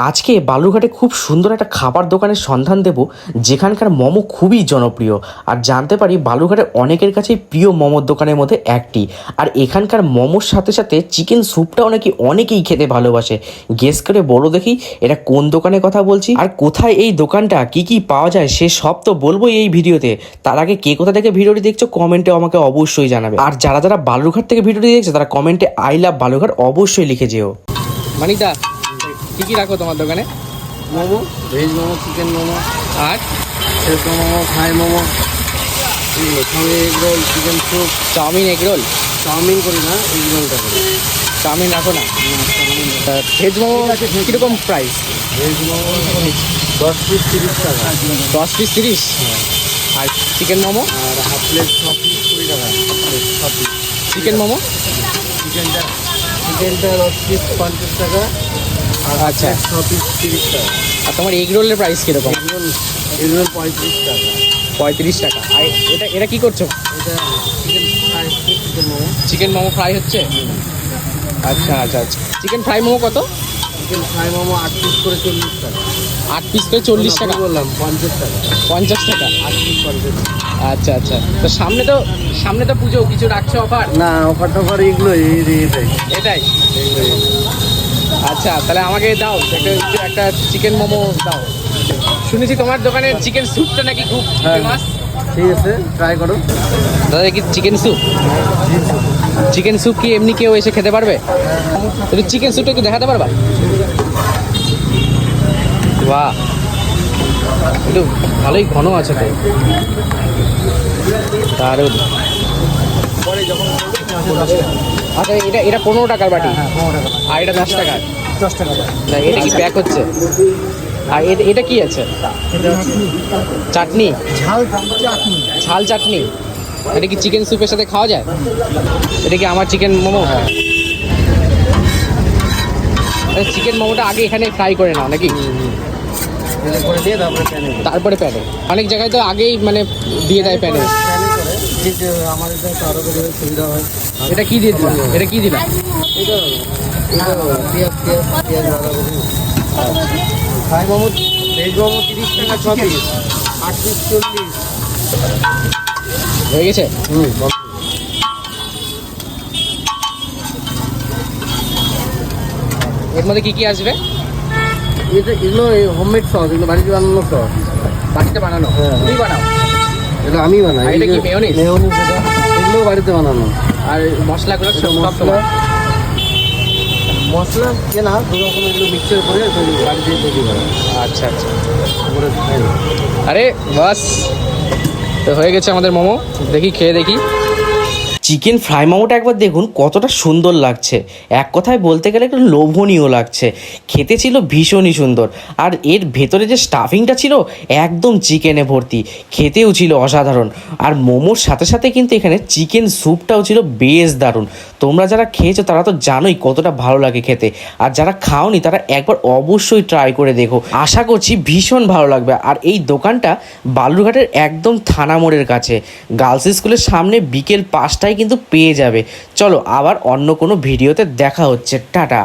আজকে বালুরঘাটে খুব সুন্দর একটা খাবার দোকানের সন্ধান দেব যেখানকার মোমো খুবই জনপ্রিয়। আর জানতে পারি বালুরঘাটের অনেকের কাছেই প্রিয় মোমোর দোকানের মধ্যে একটি। আর এখানকার মোমোর সাথে সাথে চিকেন স্যুপটাও নাকি অনেকেই খেতে ভালোবাসে। গেস করে বলো দেখি এটা কোন দোকানের কথা বলছি আর কোথায় এই দোকানটা, কি কি পাওয়া যায় সে সব তো বলবোই এই ভিডিওতে। তার আগে কে কোথা থেকে ভিডিওটি দেখছো কমেন্টে আমাকে অবশ্যই জানাবে। আর যারা যারা বালুরঘাট থেকে ভিডিওটি দেখছো তারা কমেন্টে আই লাভ বালুরঘাট অবশ্যই লিখে যেও। মানিকদা, কি কি রাখো তোমার দোকানে? মোমো, ভেজ মোমো, চিকেন মোমো, আর সেরকম মোমো, ফ্রাই মোমো, সঙ্গে egg roll, chicken soup. Chow mein, egg roll? Chow mein করি না, এগ রোলটা করি। চাউমিন রাখো না? ভেজ মোমো কীরকম প্রাইস? ভেজ মোমো 10 পিস 30 টাকা। 10 পিস 30? আর চিকেন মোমো? আর হাফ প্লেট 6 পিস 20 টাকা। 6 পিস চিকেন মোমো? চিকেনটা 10 পিস 50 টাকা। আর আচ্ছা, 6 পিস 30 টাকা। আর তোমার এগ রোলের প্রাইস কীরকম? এগ রোল 35 টাকা। 35 টাকা। আর এটা কী করছো? এটা chicken fry, chicken momo. Chicken momo fry হচ্ছে? আচ্ছা আচ্ছা আচ্ছা। চিকেন ফ্রাই মোমো কত? চিকেন ফ্রাই মোমো 8 পিস করে 40 টাকা। 8 পিস করে 40 টাকা? বললাম 50 টাকা। 50 টাকা? 8 পিস 50 টাকা। আচ্ছা আচ্ছা। তো সামনে তো পুজো, কিছু রাখছো অফার? না, অফার টফার এগুলো এটাই? আচ্ছা, তাহলে আমাকে দাও একটা চিকেন মোমো দাও। শুনেছি তোমার দোকানে চিকেন স্যুপটা নাকি খুব ফেমাস। ঠিক আছে, ট্রাই করো। দাদা কি চিকেন স্যুপ? চিকেন স্যুপ কি এমনি কেউ এসে খেতে পারবে? তুমি চিকেন স্যুপটা একটু দেখাতে পারবা? বাহ, একটু ভালোই ঘন আছে তো। দারুণ। আচ্ছা, এটা 15 টাকার বাটি? আর এটা 10 টাকার? 10 টাকা। এটা কি প্যাক হচ্ছে? আর এটা কি আছে? চাটনি? ঝাল চাটনি? এটা কি চিকেন স্যুপের সাথে খাওয়া যায়? এটা কি আমার চিকেন মোমো? চিকেন মোমোটা আগে এখানে ফ্রাই করে নাও নাকি? তারপরে প্যানে? অনেক জায়গায় তো আগেই মানে দিয়ে দেয় প্যানে। আমাদের আরো সুবিধা হয়। এটা কি দিয়ে দিলাম? এটা কি দিলাম? ফ্রাই মোমো, ভেজ মোমো 30 টাকা 6 পিস, 8 পিস 40। হয়ে গেছে? এর মধ্যে কি কি আসবে? এগুলো হোমমেড সস, এগুলো বাড়িতে বানানো সস। বাড়িতে বানানো? তুমি বানাও? এটা আমি বানাই। এটা কি মেয়োনিজ? মেয়োনিজ, এগুলো বাড়িতে বানানো। আর মশলাগুলো সব মশলা মশলা কেনা, দু রকম এগুলো মিক্সচার করে বাড়িতে তৈরি করা। আচ্ছা আচ্ছা। আরে বাস, তো হয়ে গেছে আমাদের মোমো। দেখি খেয়ে দেখি। চিকেন ফ্রাই মোমোটা একবার দেখুন কতটা সুন্দর লাগছে। এক কথায় বলতে গেলে একটু লোভনীয় লাগছে। খেতে ছিল ভীষণই সুন্দর। আর এর ভেতরে যে স্টাফিংটা ছিল একদম চিকেনে ভর্তি, খেতেও ছিল অসাধারণ। আর মোমোর সাথে সাথে কিন্তু এখানে চিকেন স্যুপটাও ছিল বেশ দারুণ। তোমরা যারা খেয়েছো তারা তো জানোই কতটা ভালো লাগে খেতে। আর যারা খাওনি তারা একবার অবশ্যই ট্রাই করে দেখো, আশা করছি ভীষণ ভালো লাগবে। আর এই দোকানটা বালুরঘাটের একদম থানা মোড়ের কাছে, গার্লস স্কুলের সামনে। বিকেল 5টায় কিন্তু পেয়ে যাবে। চলো আবার অন্য কোনো ভিডিওতে দেখা হচ্ছে। টাটা।